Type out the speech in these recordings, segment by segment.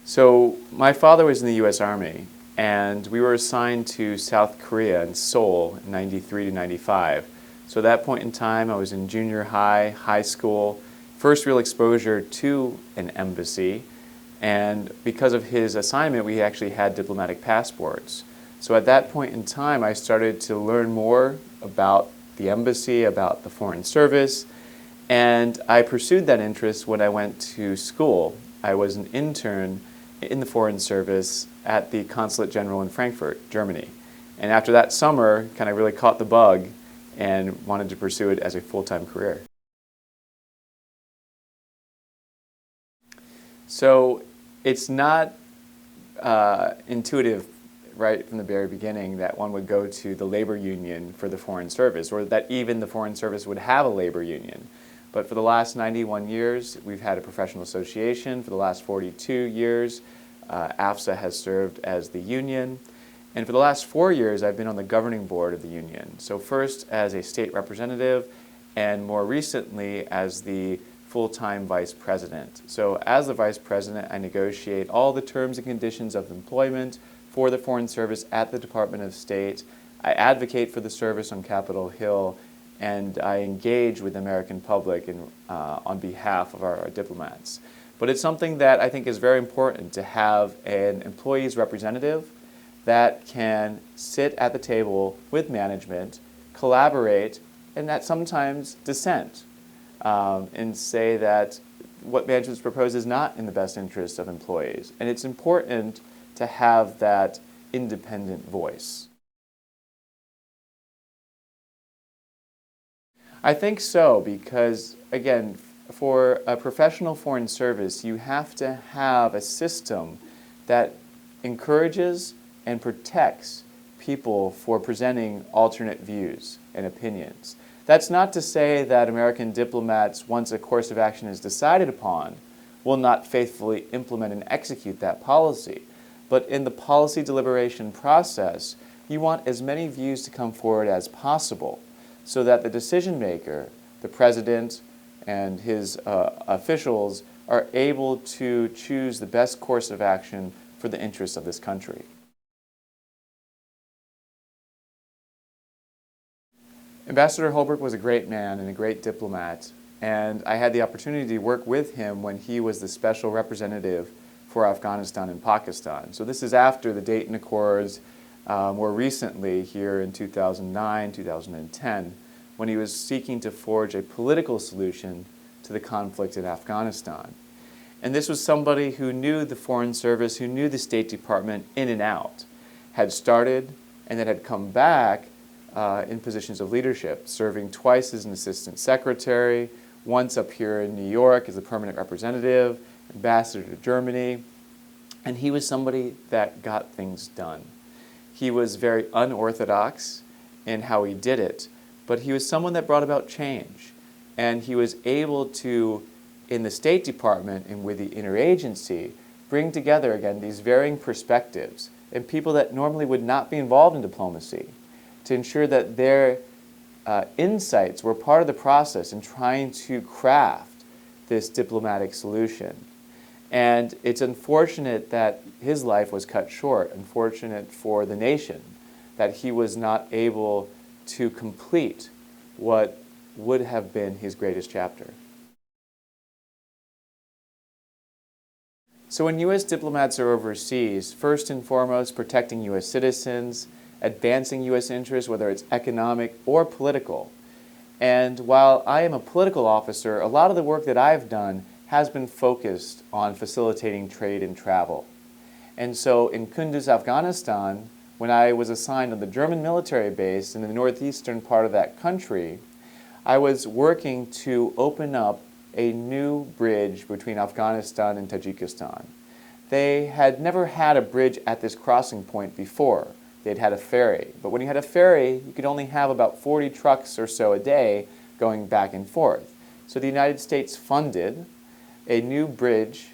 So my father was in the U.S. Army, and we were assigned to South Korea in Seoul in 93 to 95. So at that point in time, I was in junior high, high school, first real exposure to an embassy, and because of his assignment, we actually had diplomatic passports. So at that point in time, I started to learn more about the embassy, about the Foreign Service, and I pursued that interest when I went to school. I was an intern in the Foreign Service at the Consulate General in Frankfurt, Germany. And after that summer, kind of really caught the bug and wanted to pursue it as a full-time career. So it's not intuitive right from the very beginning that one would go to the labor union for the Foreign Service, or that even the Foreign Service would have a labor union. But for the last 91 years, we've had a professional association. For the last 42 years, AFSA has served as the union. And for the last 4 years, I've been on the governing board of the union. So first as a state representative, and more recently as the full-time vice president. So as the vice president, I negotiate all the terms and conditions of employment for the Foreign Service at the Department of State. I advocate for the service on Capitol Hill, and I engage with the American public on behalf of our diplomats. But it's something that I think is very important to have an employee's representative that can sit at the table with management, collaborate, and that sometimes dissent, and say that what management's proposed is not in the best interest of employees. And it's important to have that independent voice. I think so, because again, for a professional foreign service, you have to have a system that encourages and protects people for presenting alternate views and opinions. That's not to say that American diplomats, once a course of action is decided upon, will not faithfully implement and execute that policy. But in the policy deliberation process, you want as many views to come forward as possible so that the decision maker, the president and his officials, are able to choose the best course of action for the interests of this country. Ambassador Holbrooke was a great man and a great diplomat, and I had the opportunity to work with him when he was the special representative for Afghanistan and Pakistan. So this is after the Dayton Accords, more recently here in 2009, 2010, when he was seeking to forge a political solution to the conflict in Afghanistan. And this was somebody who knew the Foreign Service, who knew the State Department in and out, had started and then had come back in positions of leadership, serving twice as an assistant secretary, once up here in New York as a permanent representative, ambassador to Germany, and he was somebody that got things done. He was very unorthodox in how he did it, but he was someone that brought about change, and he was able to, in the State Department and with the interagency, bring together again these varying perspectives and people that normally would not be involved in diplomacy, to ensure that their insights were part of the process in trying to craft this diplomatic solution. And it's unfortunate that his life was cut short, unfortunate for the nation, that he was not able to complete what would have been his greatest chapter. So when U.S. diplomats are overseas, first and foremost, protecting U.S. citizens, advancing U.S. interests, whether it's economic or political. And while I am a political officer, a lot of the work that I've done has been focused on facilitating trade and travel. And so in Kunduz, Afghanistan, when I was assigned on the German military base in the northeastern part of that country, I was working to open up a new bridge between Afghanistan and Tajikistan. They had never had a bridge at this crossing point before. They'd had a ferry. But when you had a ferry, you could only have about 40 trucks or so a day going back and forth. So the United States funded a new bridge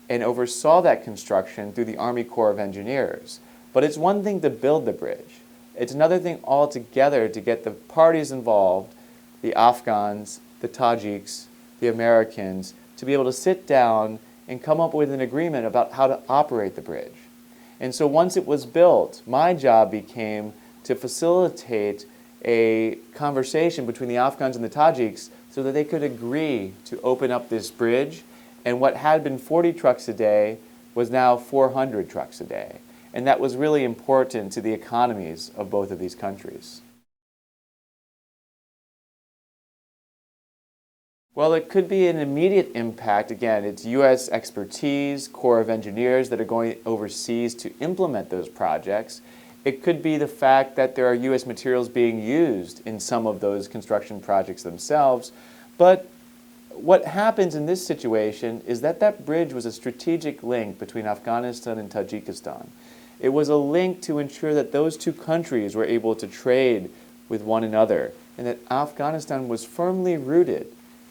and oversaw that construction through the Army Corps of Engineers. But it's one thing to build the bridge. It's another thing altogether to get the parties involved, the Afghans, the Tajiks, the Americans, to be able to sit down and come up with an agreement about how to operate the bridge. And so once it was built, my job became to facilitate a conversation between the Afghans and the Tajiks so that they could agree to open up this bridge. And what had been 40 trucks a day was now 400 trucks a day. And that was really important to the economies of both of these countries. Well, it could be an immediate impact. Again, it's U.S. expertise, Corps of Engineers that are going overseas to implement those projects. It could be the fact that there are U.S. materials being used in some of those construction projects themselves. But what happens in this situation is that that bridge was a strategic link between Afghanistan and Tajikistan. It was a link to ensure that those two countries were able to trade with one another, and that Afghanistan was firmly rooted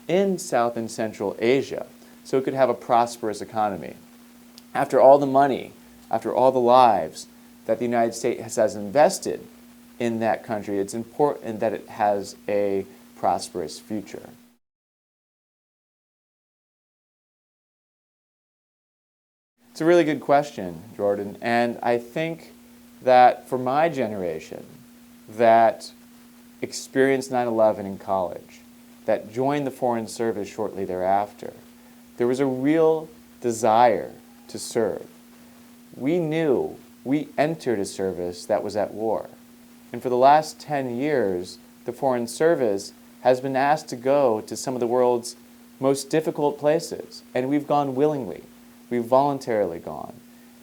in South and Central Asia, so it could have a prosperous economy. After all the money, after all the lives that the United States has invested in that country, it's important that it has a prosperous future. It's a really good question, Jordan, and I think that for my generation that experienced 9/11 in college, that joined the Foreign Service shortly thereafter, there was a real desire to serve. We knew we entered a service that was at war. And for the last 10 years, the Foreign Service has been asked to go to some of the world's most difficult places. And we've gone willingly. We've voluntarily gone.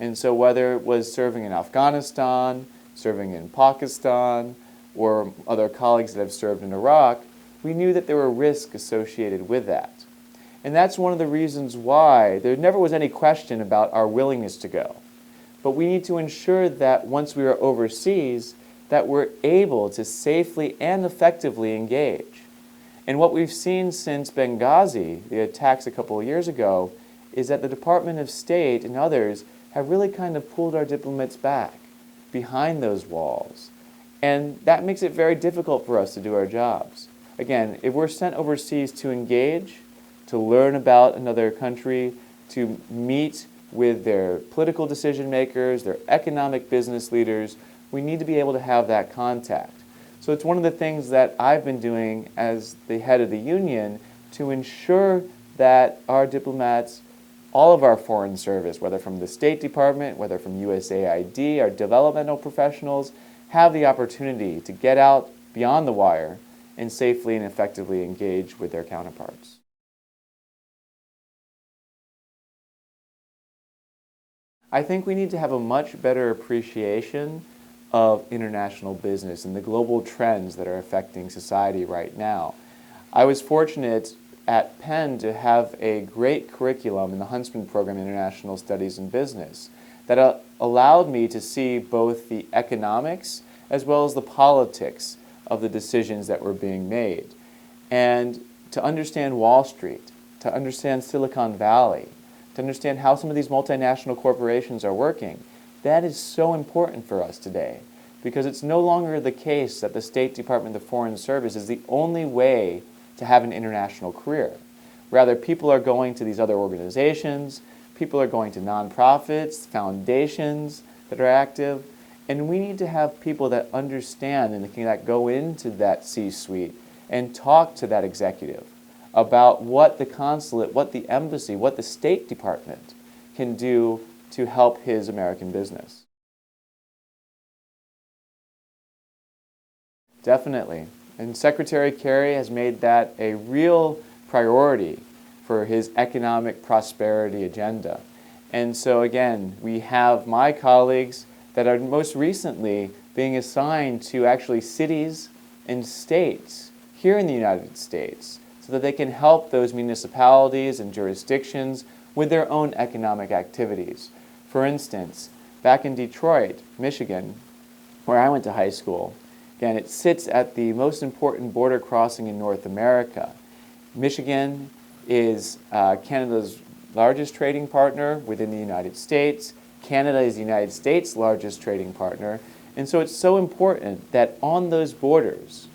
And so whether it was serving in Afghanistan, serving in Pakistan, or other colleagues that have served in Iraq, we knew that there were risks associated with that. And that's one of the reasons why there never was any question about our willingness to go. But we need to ensure that once we are overseas, that we're able to safely and effectively engage. And what we've seen since Benghazi, the attacks a couple of years ago, is that the Department of State and others have really kind of pulled our diplomats back behind those walls. And that makes it very difficult for us to do our jobs. Again, if we're sent overseas to engage, to learn about another country, to meet with their political decision makers, their economic business leaders, we need to be able to have that contact. So it's one of the things that I've been doing as the head of the union to ensure that our diplomats, all of our foreign service, whether from the State Department, whether from USAID, our developmental professionals, have the opportunity to get out beyond the wire and safely and effectively engage with their counterparts. I think we need to have a much better appreciation of international business and the global trends that are affecting society right now. I was fortunate at Penn to have a great curriculum in the Huntsman Program in International Studies and Business that allowed me to see both the economics as well as the politics of the decisions that were being made, and to understand Wall Street, to understand Silicon Valley, to understand how some of these multinational corporations are working. That is so important for us today, because it's no longer the case that the State Department, the Foreign Service, is the only way to have an international career. Rather, people are going to these other organizations, people are going to nonprofits, foundations that are active, and we need to have people that understand and that go into that C-suite and talk to that executive about what the consulate, what the embassy, what the State Department can do to help his American business. Definitely. And Secretary Kerry has made that a real priority for his economic prosperity agenda. And so again, we have my colleagues that are most recently being assigned to actually cities and states here in the United States so that they can help those municipalities and jurisdictions with their own economic activities. For instance, back in Detroit, Michigan, where I went to high school, again, it sits at the most important border crossing in North America. Michigan is Canada's largest trading partner within the United States. Canada is the United States' largest trading partner. And so it's so important that on those borders,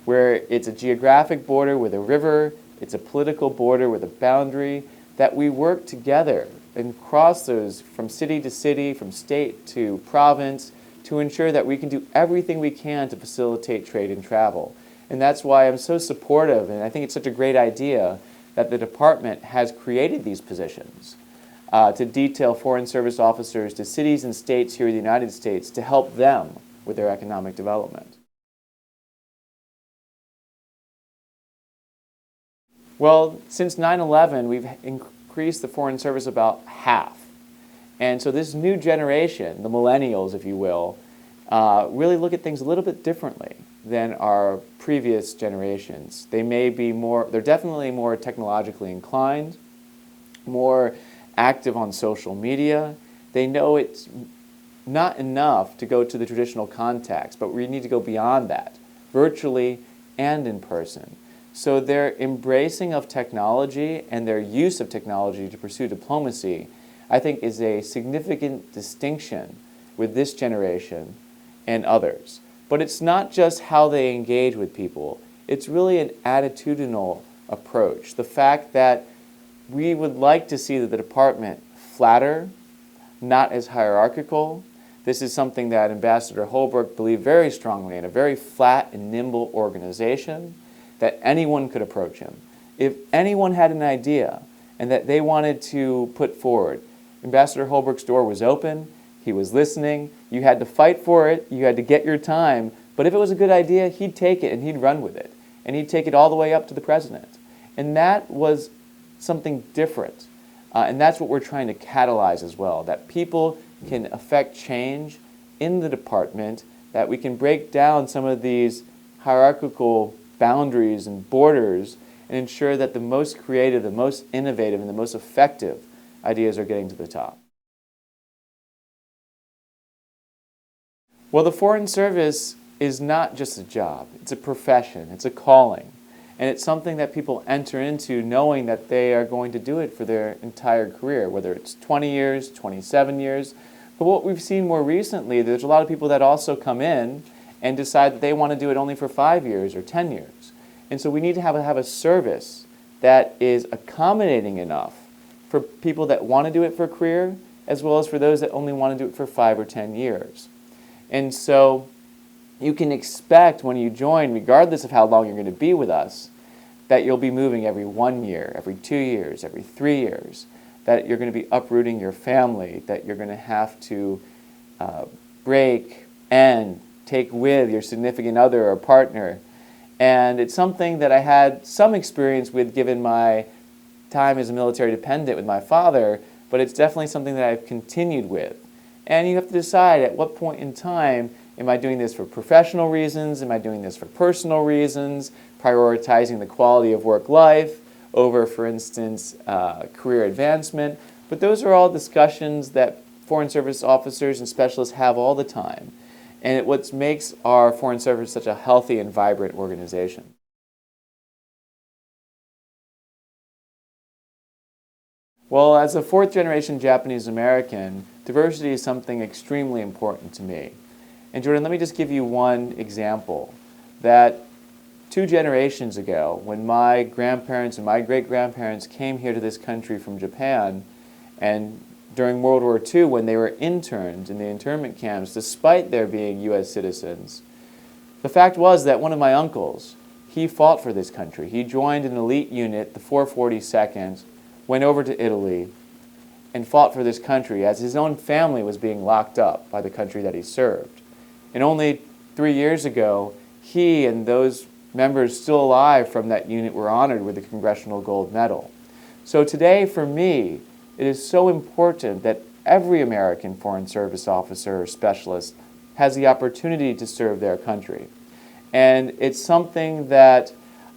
where it's a geographic border with a river, it's a political border with a boundary, that we work together and cross those from city to city, from state to province, to ensure that we can do everything we can to facilitate trade and travel. And that's why I'm so supportive, and I think it's such a great idea that the department has created these positions to detail Foreign Service officers to cities and states here in the United States to help them with their economic development. Well, since 9/11, we've increased the Foreign Service about half. And so this new generation, the millennials, if you will, really look at things a little bit differently than our previous generations. They're definitely more technologically inclined, more active on social media. They know it's not enough to go to the traditional contacts, but we need to go beyond that, virtually and in person. So their embracing of technology and their use of technology to pursue diplomacy, I think, is a significant distinction with this generation and others. But it's not just how they engage with people. It's really an attitudinal approach. The fact that we would like to see the department flatter, not as hierarchical. This is something that Ambassador Holbrooke believed very strongly in, a very flat and nimble organization that anyone could approach him. If anyone had an idea and that they wanted to put forward, Ambassador Holbrooke's door was open. He was listening. You had to fight for it. You had to get your time. But if it was a good idea, he'd take it and he'd run with it. And he'd take it all the way up to the president. And that was something different. And that's what we're trying to catalyze as well, that people can affect change in the department, that we can break down some of these hierarchical boundaries and borders and ensure that the most creative, the most innovative, and the most effective ideas are getting to the top. Well, the Foreign Service is not just a job. It's a profession. It's a calling. And it's something that people enter into knowing that they are going to do it for their entire career, whether it's 20 years, 27 years. But what we've seen more recently, there's a lot of people that also come in and decide that they want to do it only for 5 years or 10 years. And so we need to have a service that is accommodating enough for people that want to do it for a career, as well as for those that only want to do it for 5 or 10 years. And so you can expect when you join, regardless of how long you're going to be with us, that you'll be moving every 1 year, every 2 years, every 3 years, that you're going to be uprooting your family, that you're going to have to break and take with your significant other or partner. And it's something that I had some experience with given my time as a military dependent with my father, but it's definitely something that I've continued with. And you have to decide at what point in time, am I doing this for professional reasons? Am I doing this for personal reasons? Prioritizing the quality of work life over, for instance, career advancement. But those are all discussions that Foreign Service officers and specialists have all the time. And what makes our Foreign Service such a healthy and vibrant organization. Well, as a fourth-generation Japanese American, diversity is something extremely important to me. And Jordan, let me just give you one example. That 2 generations ago, when my grandparents and my great-grandparents came here to this country from Japan, and during World War II, when they were interned in the internment camps, despite their being U.S. citizens, the fact was that one of my uncles, he fought for this country. He joined an elite unit, the 442nd, went over to Italy, and fought for this country as his own family was being locked up by the country that he served. And only 3 years ago, he and those members still alive from that unit were honored with the Congressional Gold Medal. So today, for me, it is so important that every American Foreign Service officer or specialist has the opportunity to serve their country. And it's something that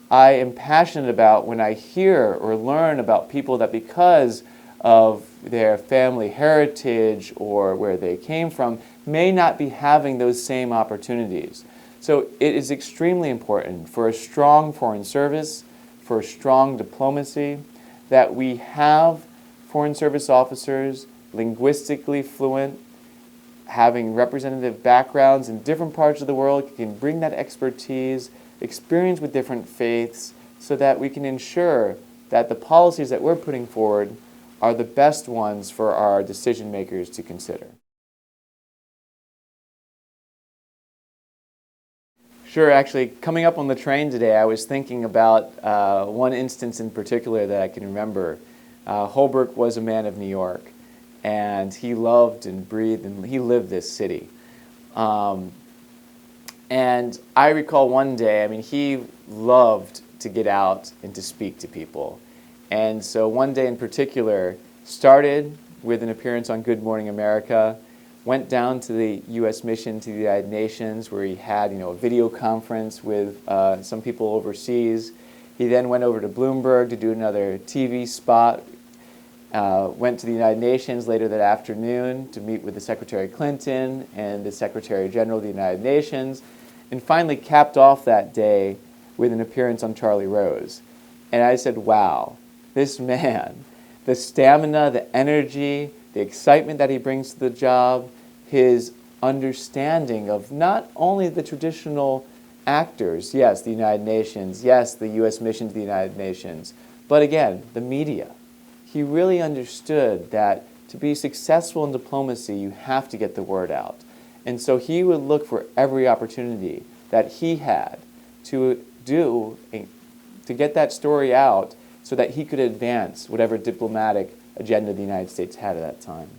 I am passionate about when I hear or learn about people that because of their family heritage or where they came from may not be having those same opportunities. So it is extremely important for a strong Foreign Service, for a strong diplomacy, that we have Foreign Service officers linguistically fluent, having representative backgrounds in different parts of the world, can bring that expertise, experience with different faiths, so that we can ensure that the policies that we're putting forward are the best ones for our decision makers to consider. Sure, actually, coming up on the train today, I was thinking about one instance in particular that I can remember. Holbrooke was a man of New York, and he loved and breathed and he lived this city. And I recall one day, I mean, he loved to get out and to speak to people. And so one day in particular, started with an appearance on Good Morning America, went down to the U.S. mission to the United Nations where he had, a video conference with some people overseas. He then went over to Bloomberg to do another TV spot, went to the United Nations later that afternoon to meet with the Secretary Clinton and the Secretary General of the United Nations, and finally capped off that day with an appearance on Charlie Rose. And I said, wow, this man, the stamina, the energy, the excitement that he brings to the job, his understanding of not only the traditional actors, yes, the United Nations, yes, the U.S. mission to the United Nations, but again, the media. He really understood that to be successful in diplomacy, you have to get the word out. And so he would look for every opportunity that he had to get that story out so that he could advance whatever diplomatic agenda the United States had at that time.